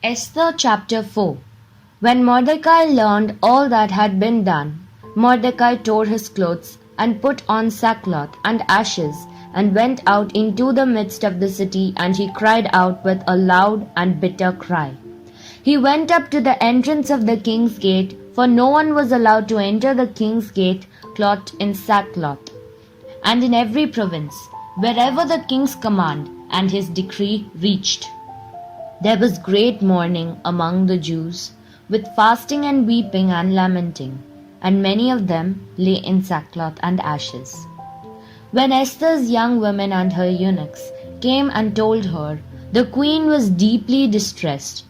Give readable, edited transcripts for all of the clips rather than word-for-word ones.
Esther chapter 4. When Mordecai learned all that had been done, Mordecai tore his clothes and put on sackcloth and ashes and went out into the midst of the city, and he cried out with a loud and bitter cry. He went up to the entrance of the king's gate, for no one was allowed to enter the king's gate clothed in sackcloth. And in every province, wherever the king's command and his decree reached, there was great mourning among the Jews, with fasting and weeping and lamenting, and many of them lay in sackcloth and ashes. When Esther's young women and her eunuchs came and told her, the queen was deeply distressed.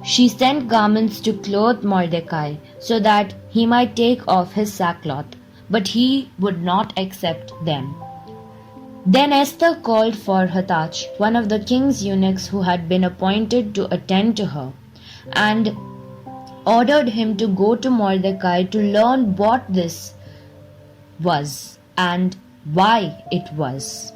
She sent garments to clothe Mordecai so that he might take off his sackcloth, but he would not accept them. Then Esther called for Hathach, one of the king's eunuchs who had been appointed to attend to her, and ordered him to go to Mordecai to learn what this was and why it was.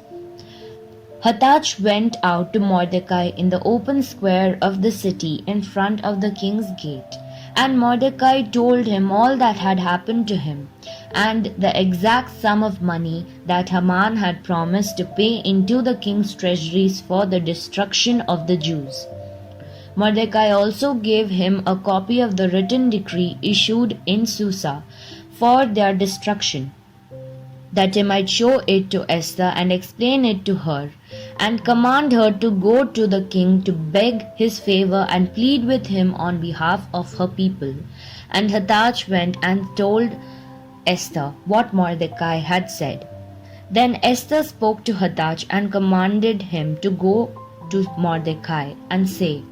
Hathach went out to Mordecai in the open square of the city in front of the king's gate, and Mordecai told him all that had happened to him, and the exact sum of money that Haman had promised to pay into the king's treasuries for the destruction of the Jews. Mordecai also gave him a copy of the written decree issued in Susa for their destruction, that he might show it to Esther and explain it to her, and command her to go to the king to beg his favor and plead with him on behalf of her people. And Hathach went and told Esther what Mordecai had said. Then Esther spoke to Hathach and commanded him to go to Mordecai and say,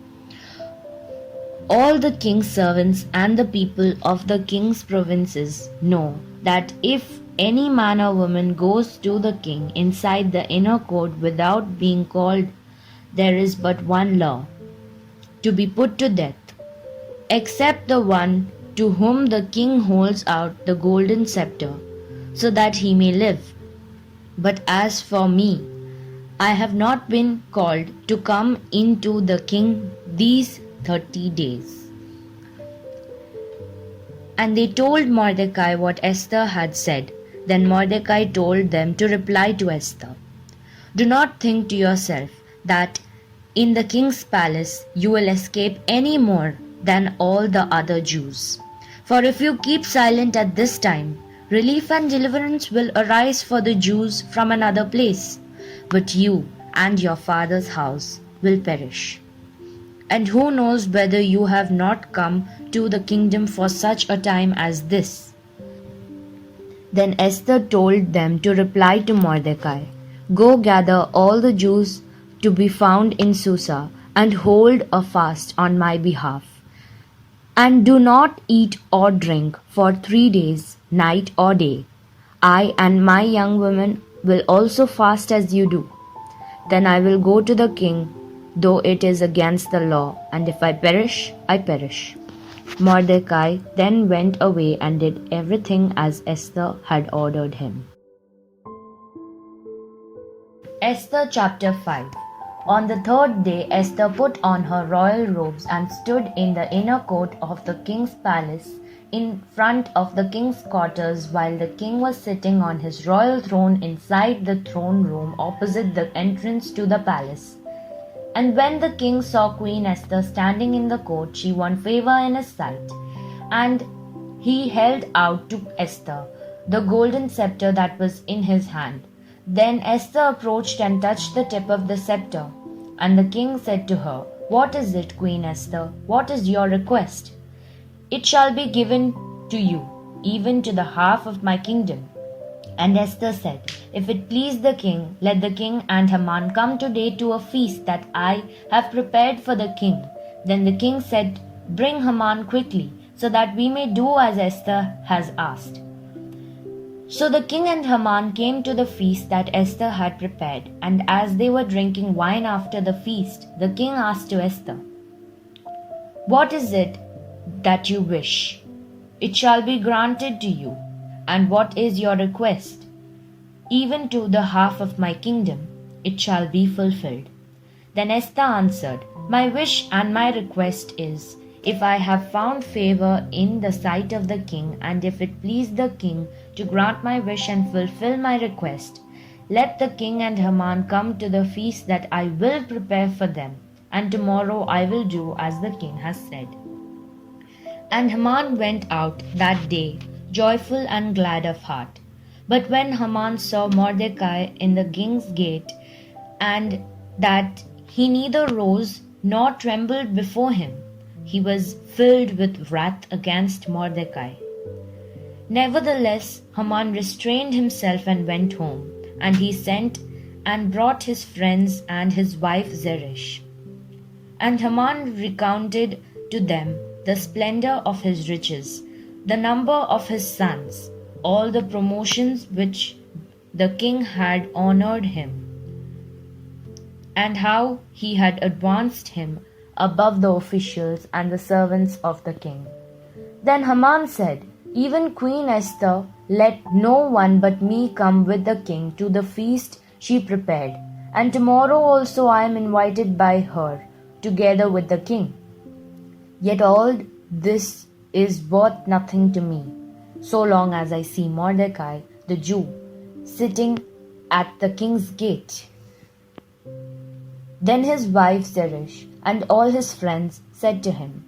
all the king's servants and the people of the king's provinces know that if any man or woman goes to the king inside the inner court without being called, there is but one law, to be put to death, except the one to whom the king holds out the golden scepter, so that he may live. But as for me, I have not been called to come into the king these 30 days. And they told Mordecai what Esther had said. Then Mordecai told them to reply to Esther, do not think to yourself that in the king's palace you will escape any more than all the other Jews. For if you keep silent at this time, relief and deliverance will arise for the Jews from another place, but you and your father's house will perish. And who knows whether you have not come to the kingdom for such a time as this? Then Esther told them to reply to Mordecai, go gather all the Jews to be found in Susa, and hold a fast on my behalf. And do not eat or drink for 3 days, night or day. I and my young women will also fast as you do. Then I will go to the king, though it is against the law, and if I perish, I perish. Mordecai then went away and did everything as Esther had ordered him. Esther chapter 5. On the third day, Esther put on her royal robes and stood in the inner court of the king's palace in front of the king's quarters, while the king was sitting on his royal throne inside the throne room opposite the entrance to the palace. And when the king saw Queen Esther standing in the court, she won favor in his sight. And he held out to Esther the golden scepter that was in his hand. Then Esther approached and touched the tip of the scepter. And the king said to her, what is it, Queen Esther? What is your request? It shall be given to you, even to the half of my kingdom. And Esther said, if it please the king, let the king and Haman come today to a feast that I have prepared for the king. Then the king said, bring Haman quickly, so that we may do as Esther has asked. So the king and Haman came to the feast that Esther had prepared, and as they were drinking wine after the feast, the king asked to Esther, what is it that you wish? It shall be granted to you. And what is your request? Even to the half of my kingdom, it shall be fulfilled. Then Esther answered, My wish and my request is, if I have found favor in the sight of the king, and if it please the king to grant my wish and fulfill my request, let the king and Haman come to the feast that I will prepare for them, and tomorrow I will do as the king has said. And Haman went out that day, joyful and glad of heart. But when Haman saw Mordecai in the king's gate, and that he neither rose nor trembled before him, he was filled with wrath against Mordecai. Nevertheless, Haman restrained himself and went home, and he sent and brought his friends and his wife Zeresh. And Haman recounted to them the splendor of his riches, the number of his sons, all the promotions which the king had honored him, and how he had advanced him above the officials and the servants of the king. Then Haman said, Even Queen Esther, let no one but me come with the king to the feast she prepared, and tomorrow also I am invited by her, together with the king. Yet all this is worth nothing to me, so long as I see Mordecai, the Jew, sitting at the king's gate. Then his wife Zeresh and all his friends said to him,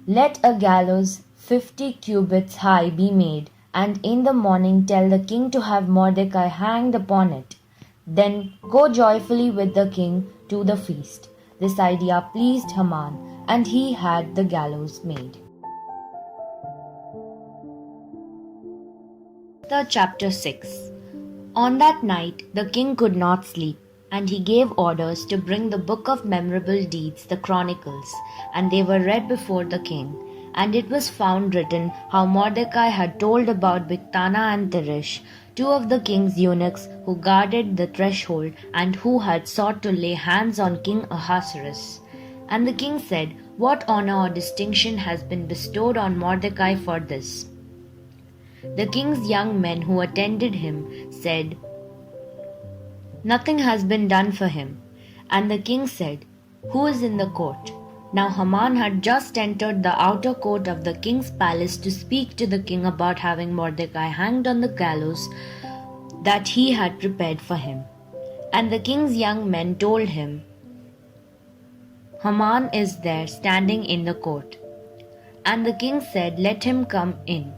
Let a gallows 50 cubits high be made, and in the morning tell the king to have Mordecai hanged upon it. Then go joyfully with the king to the feast. This idea pleased Haman, and he had the gallows made. Chapter 6. On that night the king could not sleep, and he gave orders to bring the book of memorable deeds, the Chronicles, and they were read before the king. And it was found written how Mordecai had told about Bigthana and Teresh, two of the king's eunuchs who guarded the threshold and who had sought to lay hands on King Ahasuerus. And the king said, What honor or distinction has been bestowed on Mordecai for this? The king's young men who attended him said, Nothing has been done for him. And the king said, Who is in the court? Now Haman had just entered the outer court of the king's palace to speak to the king about having Mordecai hanged on the gallows that he had prepared for him. And the king's young men told him, Haman is there standing in the court. And the king said, Let him come in.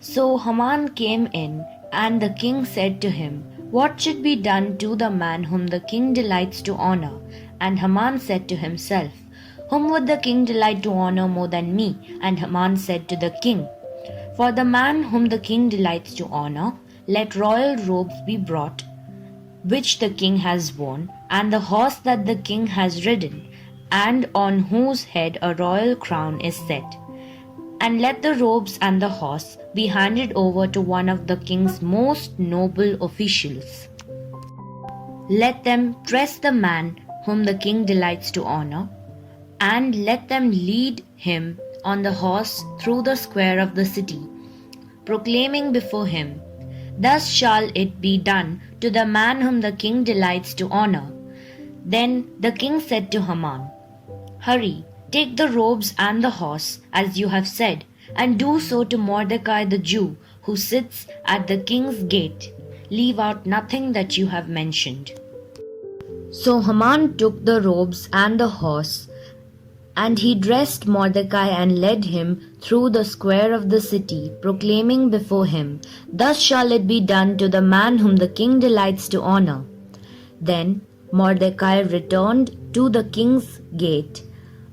So Haman came in, and the king said to him, What should be done to the man whom the king delights to honor? And Haman said to himself, Whom would the king delight to honor more than me? And Haman said to the king, For the man whom the king delights to honor, let royal robes be brought, which the king has worn, and the horse that the king has ridden, and on whose head a royal crown is set. And let the robes and the horse be handed over to one of the king's most noble officials. Let them dress the man whom the king delights to honor, and let them lead him on the horse through the square of the city, proclaiming before him, Thus shall it be done to the man whom the king delights to honor. Then the king said to Haman, Hurry, take the robes and the horse, as you have said, and do so to Mordecai the Jew, who sits at the king's gate. Leave out nothing that you have mentioned. So Haman took the robes and the horse, and he dressed Mordecai and led him through the square of the city, proclaiming before him, Thus shall it be done to the man whom the king delights to honor. Then Mordecai returned to the king's gate,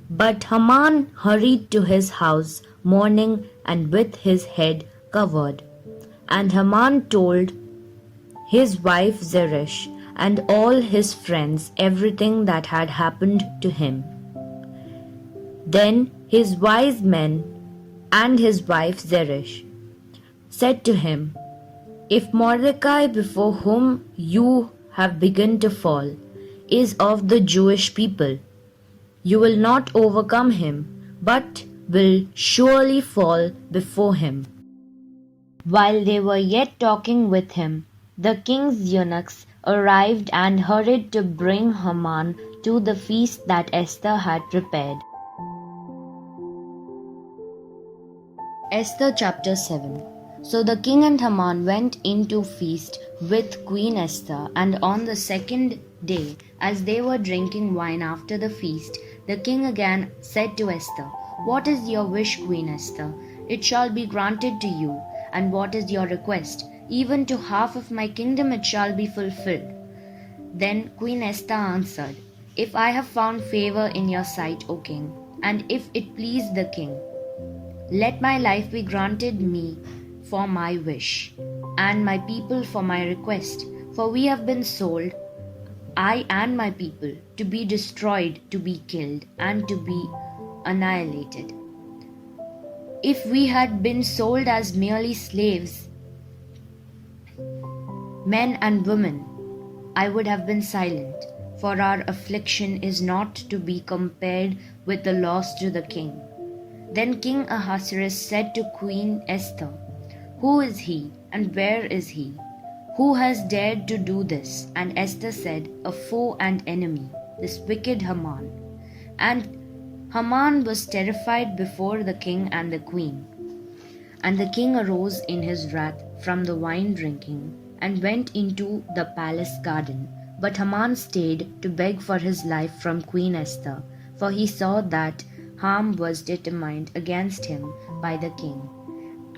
but Haman hurried to his house, mourning and with his head covered. And Haman told his wife Zeresh and all his friends everything that had happened to him. Then his wise men and his wife Zeresh said to him, If Mordecai before whom you have begun to fall is of the Jewish people, you will not overcome him, but will surely fall before him. While they were yet talking with him, the king's eunuchs arrived and hurried to bring Haman to the feast that Esther had prepared. Esther chapter 7. So the king and Haman went in to feast with Queen Esther, and on the second day, as they were drinking wine after the feast, the king again said to Esther, "What is your wish, Queen Esther? It shall be granted to you. And what is your request? Even to half of my kingdom it shall be fulfilled." Then Queen Esther answered, "If I have found favor in your sight, O king, and if it please the king, let my life be granted me for my wish, and my people for my request. For we have been sold, I and my people, to be destroyed, to be killed, and to be annihilated. If we had been sold as merely slaves, men and women, I would have been silent, for our affliction is not to be compared with the loss to the king." Then King Ahasuerus said to Queen Esther, "Who is he, and where is he? Who has dared to do this?" And Esther said, "A foe and enemy, this wicked Haman." And Haman was terrified before the king and the queen. And the king arose in his wrath from the wine drinking, and went into the palace garden. But Haman stayed to beg for his life from Queen Esther, for he saw that harm was determined against him by the king.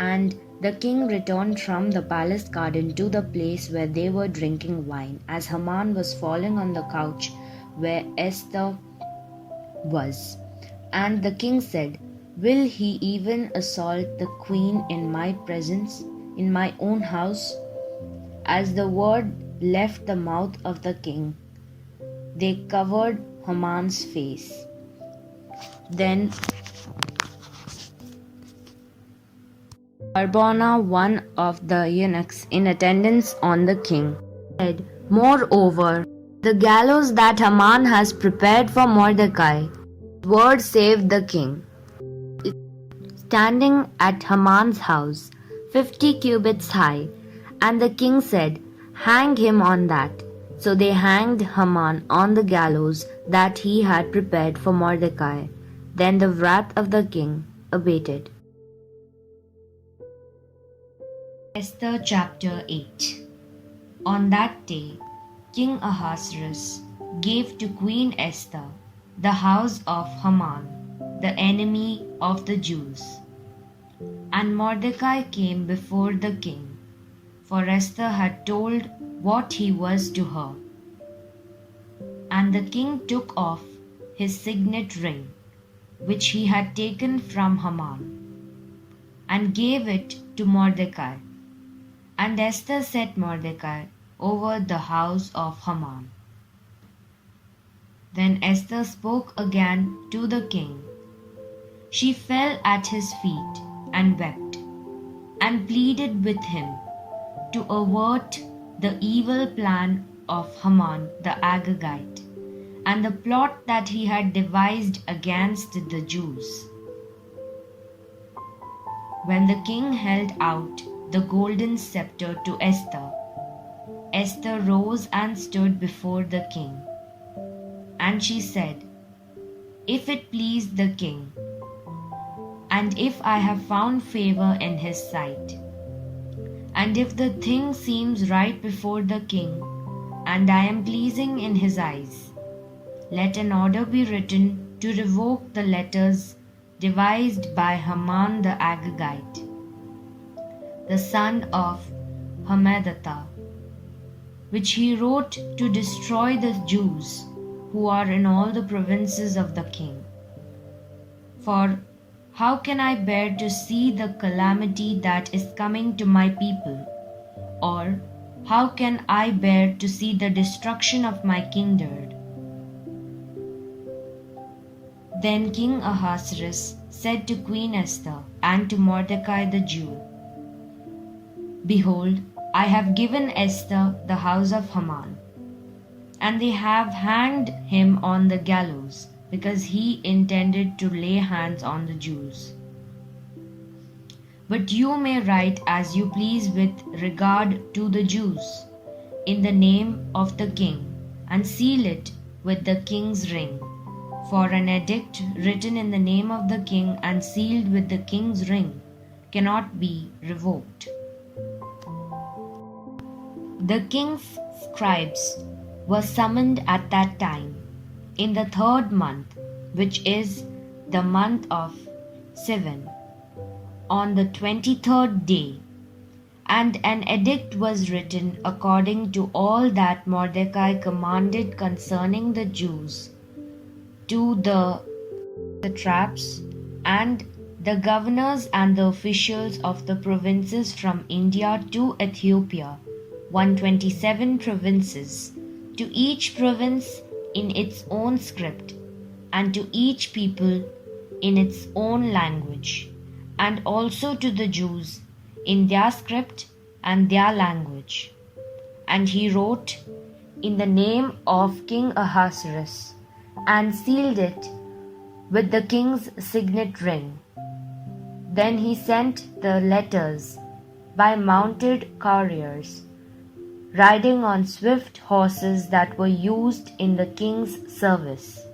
And the king returned from the palace garden to the place where they were drinking wine, as Haman was falling on the couch where Esther was. And the king said, "Will he even assault the queen in my presence, in my own house?" As the word left the mouth of the king, they covered Haman's face. Then Harbona, one of the eunuchs in attendance on the king, said, "Moreover, the gallows that Haman has prepared for Mordecai, word saved the king, standing at Haman's house, 50 cubits high." And the king said, "Hang him on that." So they hanged Haman on the gallows that he had prepared for Mordecai. Then the wrath of the king abated. Esther chapter 8. On that day, King Ahasuerus gave to Queen Esther the house of Haman, the enemy of the Jews. And Mordecai came before the king, for Esther had told what he was to her. And the king took off his signet ring, which he had taken from Haman, and gave it to Mordecai. And Esther set Mordecai over the house of Haman. Then Esther spoke again to the king. She fell at his feet and wept, and pleaded with him to avert the evil plan of Haman the Agagite, and the plot that he had devised against the Jews. When the king held out the golden scepter to Esther, Esther rose and stood before the king. And she said, "If it please the king, and if I have found favor in his sight, and if the thing seems right before the king, and I am pleasing in his eyes, let an order be written to revoke the letters devised by Haman the Agagite, the son of Hammedatha, which he wrote to destroy the Jews who are in all the provinces of the king. For how can I bear to see the calamity that is coming to my people? Or how can I bear to see the destruction of my kindred?" Then King Ahasuerus said to Queen Esther and to Mordecai the Jew, "Behold, I have given Esther the house of Haman, and they have hanged him on the gallows, because he intended to lay hands on the Jews. But you may write as you please with regard to the Jews, in the name of the king, and seal it with the king's ring. For an edict written in the name of the king and sealed with the king's ring cannot be revoked. The king's scribes were summoned at that time, in the 3rd month, which is the month of Sivan, on the 23rd day, and an edict was written according to all that Mordecai commanded concerning the Jews to the satraps and the governors and the officials of the provinces from India to Ethiopia, 127 provinces, to each province in its own script, and to each people in its own language, and also to the Jews in their script and their language. And he wrote in the name of King Ahasuerus, and sealed it with the king's signet ring. Then he sent the letters by mounted couriers, riding on swift horses that were used in the king's service.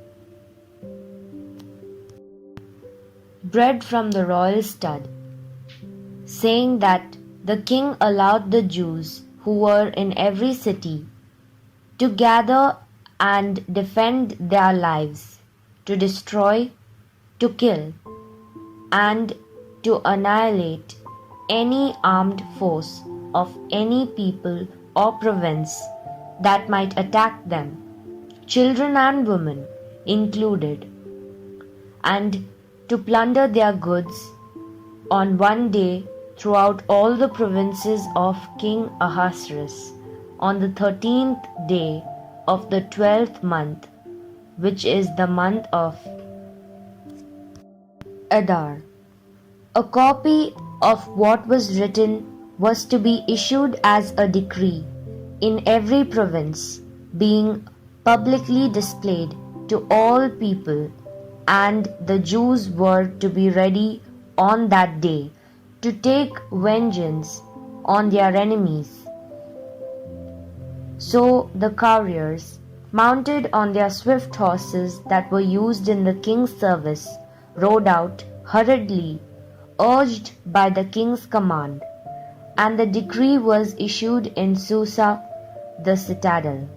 Bred from the royal stud, saying that the king allowed the Jews who were in every city to gather and defend their lives, to destroy, to kill, and to annihilate any armed force of any people or province that might attack them, children and women included, and to plunder their goods on one day throughout all the provinces of King Ahasuerus, on the 13th day of the 12th month, which is the month of Adar. A copy of what was written was to be issued as a decree in every province, being publicly displayed to all people, and the Jews were to be ready on that day to take vengeance on their enemies. So the couriers, mounted on their swift horses that were used in the king's service, rode out hurriedly, urged by the king's command, and the decree was issued in Susa, the citadel.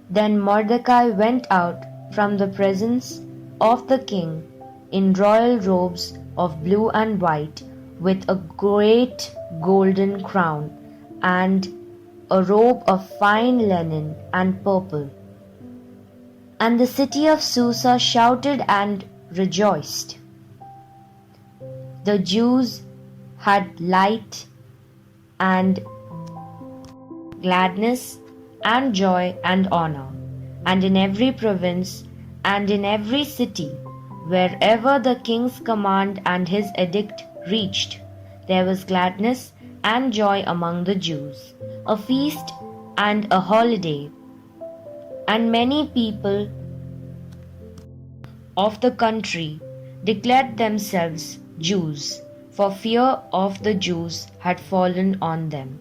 Then Mordecai went out from the presence of the king in royal robes of blue and white, with a great golden crown, and a robe of fine linen and purple. And the city of Susa shouted and rejoiced. The Jews had light and gladness and joy and honor, and in every province and in every city, wherever the king's command and his edict reached, there was gladness and joy among the Jews, a feast and a holiday. And many people of the country declared themselves Jews, for fear of the Jews had fallen on them.